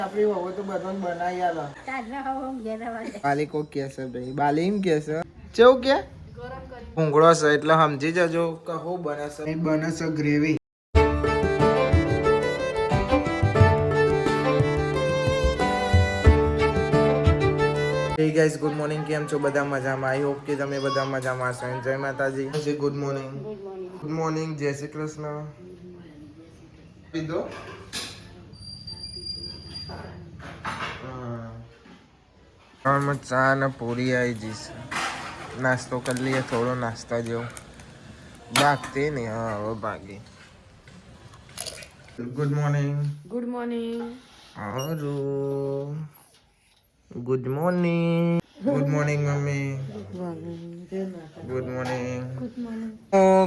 આપણી વહુ તો બધું બનાવી આલો. બાલી કો કેસે ભાઈ બાલી એમ કેસે કેવું કે ભૂંગળો છે એટલે સમજી જજો કે હું બને છે. બને છે gravy. Hey guys, good morning. કેમ છો બધા મજામાં? આઈ હોપ કે તમે બધા મજામાં હશો. જય માતાજી. Good morning. Good morning. જય શ્રી કૃષ્ણ. પીધો ચા ને પૂરી આવી જઈશ. નાસ્તો કરી લઈએ થોડો નાસ્તા જેવો. ભાગતી ને હા હવે ભાગી. Good morning. Good morning. હારું. Good morning. Good morning mummy. Good morning.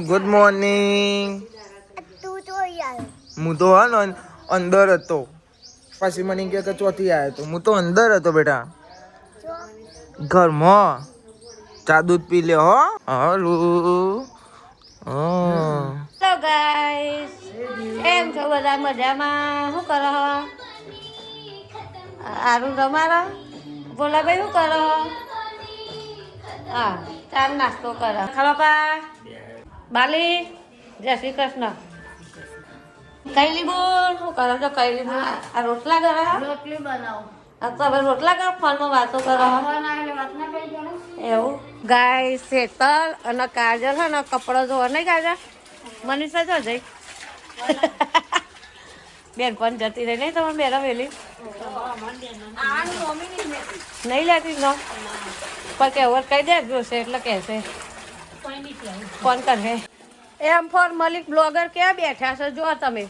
Good morning. હું તો હા અંદર હતો. પછી મને કહે કે ચોથી આવ્યો તો હું તો અંદર હતો બેટા. ઘરમાં ચા દૂધ પી લે હો. હારું. હેલો ગાઈસ, કેમ છો બધા મજામાં? શું કરો? આરું તમારો ભોલાભાઈ શું કરો? હા, ચાર નાસ્તો કરો. ખાવા બાલી જય શ્રી કૃષ્ણ. કૈલી બોલ શું કરો છો? કૈલી બોલ આ રોટલા કરો. રોટલી બનાવો. તમે રોટલા કરો ફોનમાં વાતો કરો એવું. ગાય શેતલ અને કાજલ હે ને કપડો ધોવા નહીં કાજલ મનીષા જો જઈ બેન પણ જતી રહી નહીં તમારે બેરા વેલી નહીં લેતી નો પણ કહેવત કહી દે જોશે એટલે કહેશે ફોન કરશે. એમ ફોર મલિક બ્લોગર ક્યાં બેઠા છો જો તમે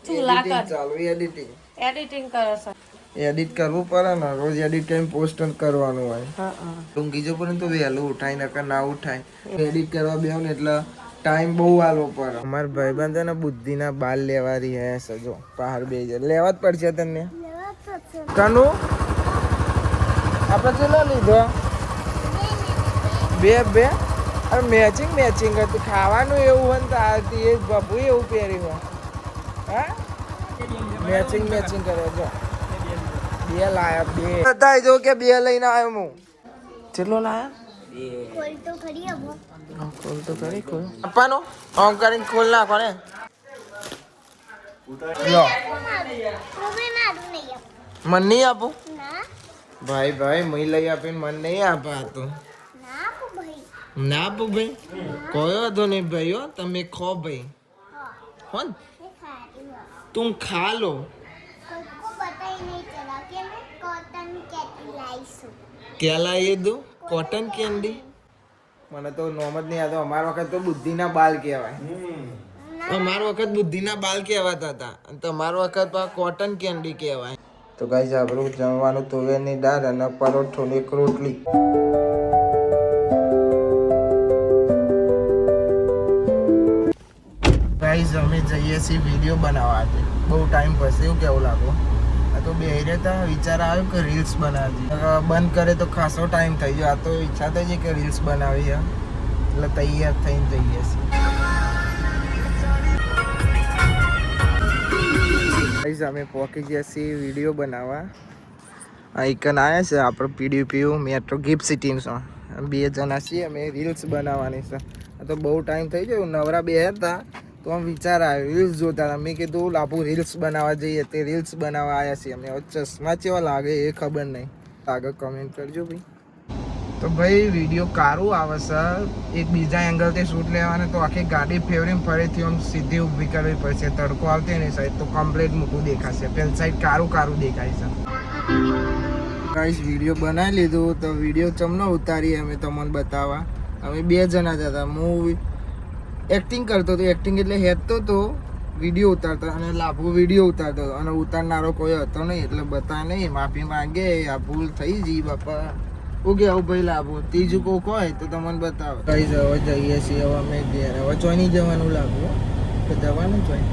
ચૂલા કર એડિટિંગ કરો છો. એડિટ કરવું પડે ને રોજ એડિટ કરીને પોસ્ટ કરવાનું હોય. ઊંઘી જો પરંતુ વહેલું ઉઠાય નકર ના ઉઠાય. એડિટ કરવા બેહો ને એટલે ટાઈમ બહુ આલો પડે. અમાર ભાઈબંધ છે ને બુદ્ધિના બાલ લેવા રહ્યા છે જો પહાડ બે લેવા જ પડશે તને. કનુ આપણે ચેલો લીધો બે અરે મેચિંગ હતું ખાવાનું એવું હોય ને તો આરતી એ બાપુ એવું પહેર્યું હોય હા મેચિંગ કરે જો બે લાયા બે બતાય જો કે બે લઈને આવ્યો હું. કેટલો લાયા? ખોલ તો ખરી ખોલ આપવાનો ઓમ કરીને ખોલ નાખો ને લો મન નહીં આપું ભાઈ મય લઈ આપીને મન નહીં આપા તું ના આપું ભાઈ કયો હતો નહીં ભાઈ હો તમે ખો ભાઈ હો તું ખા લો. क्या लाए दो कॉटन कैंडी મને તો નોમ જ નહીં આવતો. અમારા વખત તો બુદ્ધિના બાલ કહેવાય. અમારો વખત બુદ્ધિના બાલ કહેવાતા હતા અને તમારો વખત કોટન કેન્ડી કહેવાય. તો ગાઈસ આપણું જમવાનું તુવેરની દાળ અને પરોઠો ને એક રોટલી. ગાઈસ અમે જઈએ છીએ વિડીયો બનાવવા. બહુ ટાઈમ પછી એવું કેવું લાગો તો બે રહેતા વિચાર આવ્યો કે રીલ્સ બનાવવી. બંધ કરે તો ખાસો ટાઈમ થઈ ગયો. આ તો ઈચ્છા થઈ છે કે રીલ્સ બનાવી એટલે તૈયાર થઈને જઈએ છીએ. અમે પહોંચી ગયા છીએ વિડીયો બનાવવા. આઈકન આવ્યા છે આપણે પીડીપીયુ મેટ્રો ગિફ્ટ સિટીમાં. બે જણા છીએ અમે રીલ્સ બનાવવાની છે. આ તો બહુ ટાઈમ થઈ ગયો નવરા બે હતા તો આમ વિચાર આવ્યો રીલ્સ જોતા હતા. મેં કીધું લાભુ રીલ્સ બનાવવા જઈએ તે રીલ્સ બનાવવા આવ્યા છીએ અમે. ચશ્મા કેવા લાગે એ ખબર નહીં. આગળ કમેન્ટ કરજો ભાઈ. તો ભાઈ વિડીયો કારું આવે છે એક બીજા એંગલથી શૂટ લેવાને તો આખી ગાડી ફેવરીને ફરીથી આમ સીધી ઊભી કરવી પડશે. તડકો આવતી ને સાઈડ તો કમ્પ્લીટ મોટું દેખાશે. પેલી સાઈડ કારું દેખાય છે. ગાઈસ વિડીયો બનાવી લીધું તો વિડીયો ચમનો ઉતારીએ અમે તમને બતાવવા. અમે બે જણા જ હતા. હું એક્ટિંગ કરતો હતો. એક્ટિંગ એટલે હેડતો હતો વિડીયો ઉતારતો અને લાભુ વિડીયો ઉતારતો હતો અને ઉતારનારો કોઈ હતો નહીં એટલે બતા નહીં. માફી માંગે આ ભૂલ થઈ ગઈ બાપા. ઓકે આવું ભાઈ લાભુ ત્રીજું કોક હોય તો તમને બતાવો. કઈ હવે જઈએ છીએ હવે અમે ઘેર. હવે ચોઈ નહીં જવાનું લાભુ તો જવાનું ચોઈ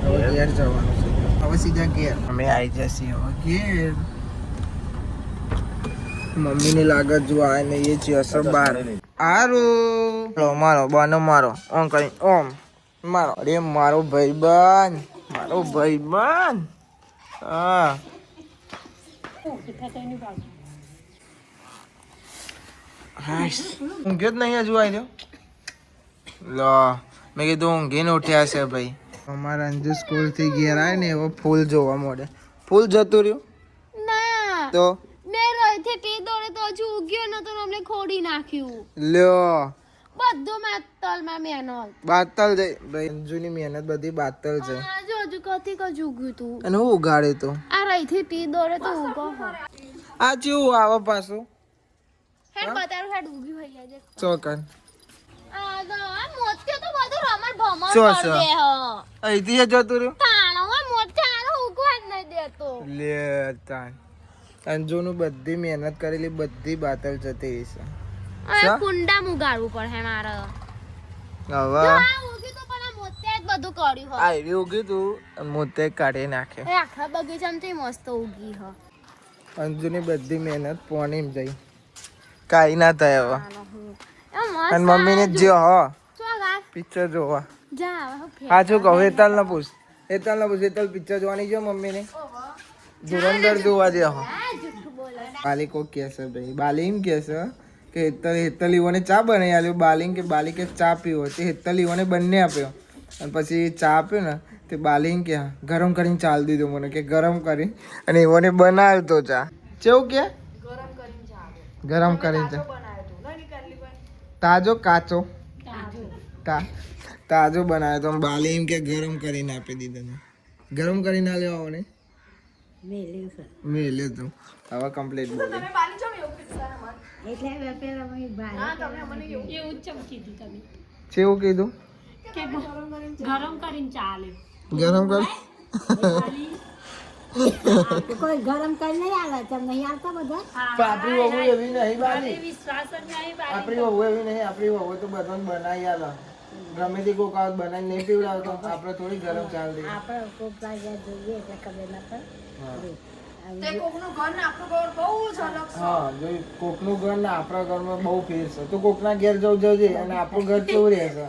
હવે ઘેર જવાનું છે. હવે સીધા ઘેર અમે આવી જઈએ હવે ઘેર. મમ્મીની લાગત જો આ ને એ છે અસર બાર આરું મારો બાનો મારો ઓમ કરી ઓમ મારો. અરે મારો ભાઈબંધ હા ઊંઘ્યો જ નહીં હજુ આવી લો મેં કીધું ઊંઘીને ઉઠ્યા છે ભાઈ. અમારા અંજુ સ્કૂલ થી ઘેર આવે ને એવો ફૂલ જોવા મળે. ફૂલ જતું રહ્યું ના તો મેં રહીથી ટી દોડે તો હજુ ઉગ્યો નતો ને અમને ખોડી નાખ્યું લ્યો બધું માતલમાં મહેનત બાતલ જાય ભાઈ. અંજુની મહેનત બધી બાતલ છે. આ જો હજુ કથી કજ ઉગ્યું તું અને હું ઉગાડે તો આ રહીથી ટી દોડે તો ઉગો હો આ જેવું આવે પાછું હેડ બતારું હેડ ઉગ્યું હોય આજે ચોકન આ તો આ મોત્યો તો બધું રમણ ભમણ ચો કર છે. દે હ અહીંથી એ જતું રહ્યું તાણો આ મોત્યા આનો ઉગવા જ નહીં દેતો લે તાન અંજુનું બધી મહેનત કરેલી બધી બાતલ જતી રહી છે. આ કુંડા મુગાડવું પડે મારે હવે આ ઉગ્યું તો પણ આ મોત્યા જ બધું કર્યું હ આયરી ઉગી તું મોતે કાઢી નાખે. એ આખા બગીચામાં થી મસ્ત ઉગી હ અંજુની બધી મહેનત પોણીમ જઈ કાઈ ના થાય હવે. એ મસ્ત અને મમ્મીને જ જો હો ચો ગા પિક્ચર જોવા. જા હવે ફેર હા શું કહું હેતલ ના પૂછ હેતલ પિક્ચર જોવાની જો મમ્મીને ધુરંધર જોવા દે હો. આ જુઠ્ઠું બોલે બાલી કોક કહે છે ભાઈ બાલી એમ કહે છે કે હેતલ ઈવોને ચા બનાવી આલ્યો. બાલી કે ચા પીવો તે હેતલ ઈવોને બંને આપ્યો અને પછી ચા આપ્યો ને તે બાલી કે ગરમ કરીને ચાલ દીધો મને કે ગરમ કરી અને ઈવોને બનાવતો ચા કેવું કે ગરમ કરીને ચા તાજો કાચો તાજો બનાવ્યો તો બાલી એમ કે ગરમ કરીને આપી દીધો. ગરમ કરીને આલ્યો ને મેલ્યો તું હવે કમ્પ્લીટ બોલે કેવું કીધું ગરમ કરી કોઈ ગરમ કરી નહીં આલે તમને નહીં આવતા બધા આપણી વહુ એવી નહીં બાલી આપણી વહુ એવી નહીં. આપણી વહુ તો બધાને બનાવી આલે ગમે તે કોક આવત બનાવી નહીં પીવડાવતો આપણે થોડી ગરમ ચાલ દઈએ. આપણે કોક વાગ્યા જોઈએ એટલે ખબર ના પડે હા જો કોકનું ઘર ને આપણા ઘરમાં બહુ ફેર છે. તું કોકના ઘેર જવું જજે અને આપણું ઘર કેવું રહેશે.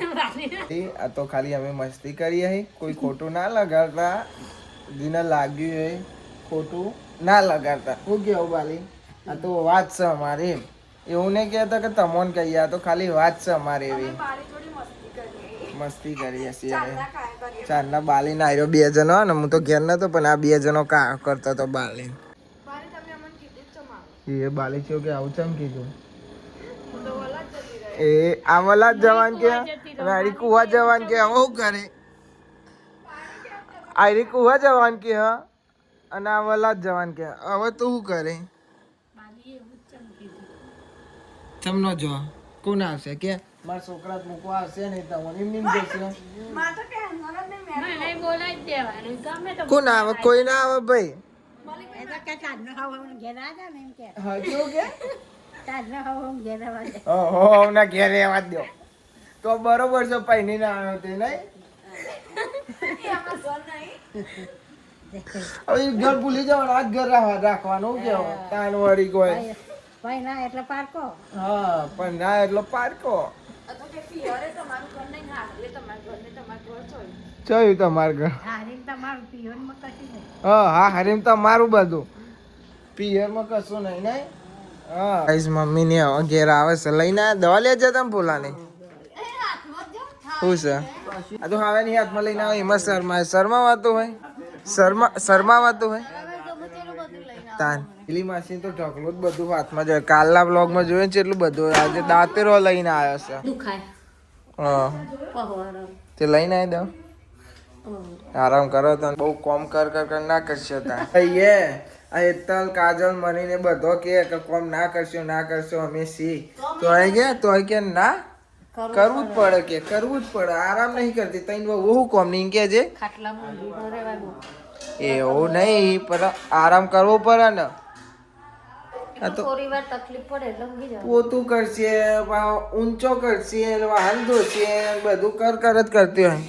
આ તો ખાલી અમે મસ્તી કરીએ હે કોઈ ખોટું ના લગાડતા. જેને લાગ્યું હોય ખોટું ના લગાડતા. શું કેવું બાલી આ તો વાત છે અમારી એમ એવું નહીં કહેતા કે તમોન કહીએ. આ તો ખાલી વાત છે અમારી એવી મસ્તી કરીએ છીએ. ચારના બાલી ના આવ્યો 2 જણો ને હું તો ઘેર નતો પણ આ 2 જણો કા કરતો હતો બાલી. એ બાલી થયો કે આવું ચમ કીધું એ આમલા જ જવાન કે આરી કુવા જવાન કે હું કરે આરી કુવા જવાન કે હા અને આમલા જ જવાન કે હવે તું શું કરે ચમ નો જો કોણ આવશે કે મારા છોકરા મૂકવા આવશે ને તમને એમ નહીં જશે. કોણ આવે કોઈ ના આવે ભાઈ. એ તો કે તાજનો ખાવાનું ઘેર આવ્યા ને એમ કે હા કેવું કે તાજનો ખાવાનું ઘેર આવ્યા ઓહો ના ઘેર રહેવા દો તો બરોબર છે પૈની ના આવ્યો તે નહીં. હવે ઘર ભૂલી જવાનું આ જ ઘર રાખવાનું કેવું તાન વળી કોઈ ભાઈ ના એટલે પારકો હા પણ ના એટલો પારકો ચયું તમાર ઘર હારીને તમારું પીવનમાં કશું નહીં હા હરીમ તમારું બધું પિયરમાં કશું નહીં નહીં. હા ગાઈસ મમ્મી ને ઘેર આવે છે લઈને દવા લે જતા તમે પોલાને શું છે આ તો હવે ની હાથમાં લઈને આવે એમાં શર્મા વાતો હોય શર્મા વાતો હોય તાન પેલી માસી તો ઢગલો જ બધું હાથમાં જોયે. કાલના બ્લોગમાં જોયું છે એટલું બધું. આજે દાંતેરો લઈને આવ્યો છે. હા તે લઈને આવી દો આરામ કરો તો બહુ કોમ કર ના કરશો તાઈએ આ હેતલ કાજલ મનીને બધો કે કોમ ના કરશો અમે સી તો આઈ ગયા તો કે ના કરવું જ પડે આરામ નહીં કરતી તઈ બહુ કોમ નહીં કે છે એવું નહીં પણ આરામ કરવો પડે ને. આ તો થોડી વાર તકલીફ પડે એટલે ઊંઘી જાવ. પોતું કરશે ઊંચો કરશે વાહન ધોશે બધું કર જ કરતી હોય.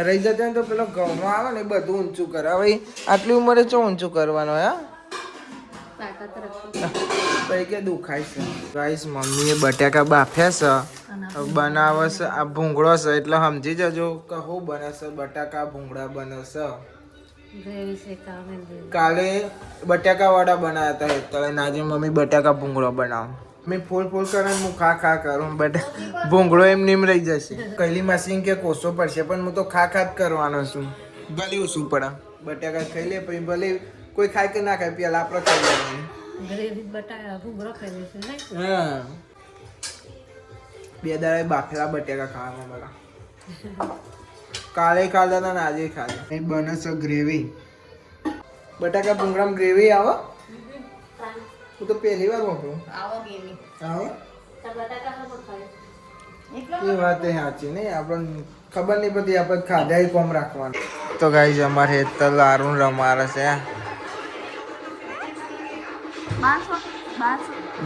રહી જતા હોય તો પેલો ઘઉં આવે ને બધું ઊંચું કરે. હવે આટલી ઉંમરે ચો ઊંચું કરવાનું હોય પછી કે દુખાય છે. ગાઈસ મમ્મીએ બટાકા બાફ્યા છે બનાવે છે. આ ભૂંગળો છે એટલે સમજી જજો કે હું બને છે બટાકા ભૂંગળા બને છે. ગ્રેવી શેકાવે કાલે બટાકા વાળા બનાવ્યા હતા હેતલે ને આજે મમ્મી બટાકા ભૂંગળો બનાવો મેં ફૂલ કરીને હું ખા કરું ભૂંગળો એમ નીમ રહી જશે કઈલી મશીન કે કોસો પડશે પણ હું તો ખા જ કરવાનો છું ભલે ઓછું પડે બટાકા ખાઈ લે પછી ભલે કોઈ ખાય કે ના ખાય પેલા આપણે ખાઈ લેવાનું ગ્રેવી બટાકા ભૂંગળો ખાઈ લેશું ને હા 2 દાડા બાફેલા બટાકા ખાવામાં मला કાલે ખાધા હતા ને આજે ખાધા એ બને છે ગ્રેવી બટાકા ભૂંગળામાં ગ્રેવી આવે હું તો પહેલી વાર વાપરું આવે એ વાત એ સાચી નહીં આપણને ખબર નહીં પડતી આપણે ખાધા કોમ રાખવાનું તો ગાઈઝ અમારે હેતલ અરુણ રમારે છે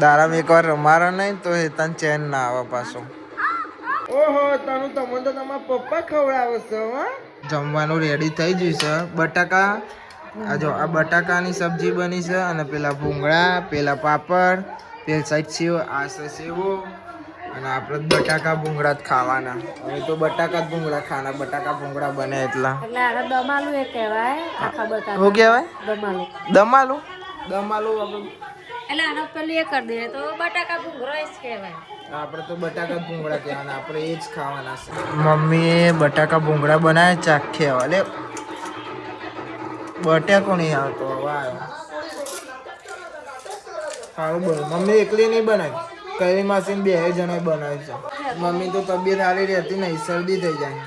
દારામાં એકવાર રમારા નહીં તો હેતન ચેન ના આવે પાછો ઓહો તને તો તમારા પપ્પા ખવડાવે છે જમવાનું રેડી થઈ ગયું છે બટાકા આ જો આ બટાકાની સબ્જી બની છે અને પેલા ભૂંગળા પેલા પાપડ પેલી સાઈડ સેવ આ છે સેવો અને આપણે બટાકા ભૂંગળા જ ખાવાના હવે તો બટાકા જ ભૂંગળા ખાના બટાકા ભૂંગળા બને એટલા એટલે આને દમાલું એ કહેવાય આખા બટાકા શું કહેવાય દમાલું દમાલું દમાલું આપણે એટલે આનો પેલું એ કરી દે તો બટાકા ભૂંગળો જ કહેવાય આપણે તો બટાકા ભૂંગળા કહેવાના આપણે એ જ ખાવાના છે મમ્મીએ બટાકા ભૂંગળા બનાવ્યા ચાખે વાલે બટાકો નહીં આવતો વાહ સારું બને મમ્મી એકલી નહીં બનાવી કઈ માસી 2 જણા બનાવી છે મમ્મી તો તબિયત સારી રહેતી નહીં શરદી થઈ જાય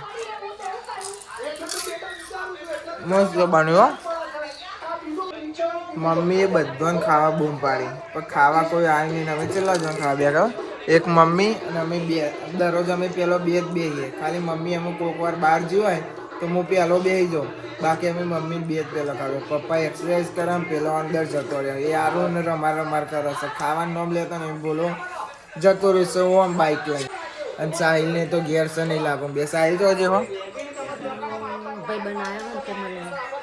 મસ્ત બન્યો મમ્મીએ બધાને ખાવા બૂમ પાડી પણ ખાવા કોઈ આવી નહીં અમે કેટલા જણ ખાવા બેઠા એક મમ્મી અને અમે 2 દરરોજ અમે પેલો 2 જ બેસીએ ખાલી મમ્મી અમે કોઈક વાર બહાર જઈએ હોય તો હું પેલો બેસી જાઉં બાકી અમે મમ્મી 2 જ પેલો ખાવે પપ્પા એક્સરસાઇઝ કરે ને પેલો અંદર જતો રહે એ આરું ને રમાર કરે છે ખાવાનું નામ લેતા ને બોલો જતો રહેશે હું આમ બાઇક લઈ અને સાહિલને તો ઘેર છે નહીં લાગુ બે સાહિલ તો હજી હો ભાઈ બનાવ્યો ને તે મને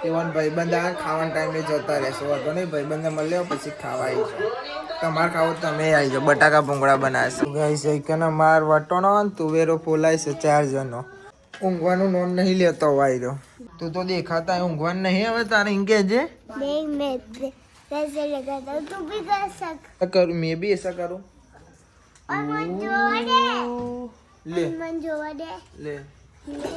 એવન ભાઈબંધ આવે ખાવાના ટાઈમે જતા રહેશો વાંધો નહીં ભાઈબંધને મળ્યો પછી ખાવા આવી જાઓ તમારે ખાવો તમે આવી જાઓ બટાકા ભૂંગળા બનાવે છે ગાઈ છે કે માર વટોનો ને તુવેરો ફોલાય છે 4 જણનો ઊંઘવાનું નોમ નહીં લેતો વાઈ રહ્યો તું તો દેખાતા ઊંઘવાનું નહીં હવે તારે ઇંગે છે देख मैं कैसे लगाता हूँ तू भी कर सक करूँ मैं भी ऐसा करूँ और मन जोवा दे ले मन जोवा दे ले ले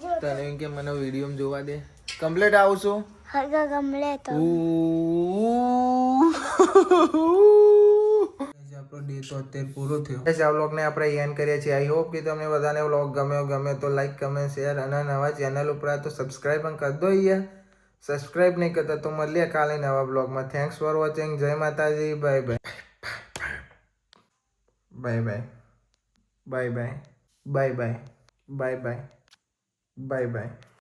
जो તને એમ કે મને વિડીયોમાં જોવા દે કમ્પ્લીટ આવું છું हल्का कमले तो આપણો ડે તો અત્યારે પૂરો થયો આ વ્લોગને આપણે એન્ડ કરીએ છીએ આઈ હોપ કે તમને બધાને વ્લોગ ગમે તો લાઈક કમેન્ટ શેર અને નવા ચેનલ ઉપર તો સબસ્ક્રાઈબ પણ કરી દો યાર સબસ્ક્રાઈબ નહીં કરતા તો મળીએ કાલે નવા બ્લોગમાં થેન્ક્સ ફોર વોચિંગ જય માતાજી bye bye bye bye bye bye bye bye bye bye bye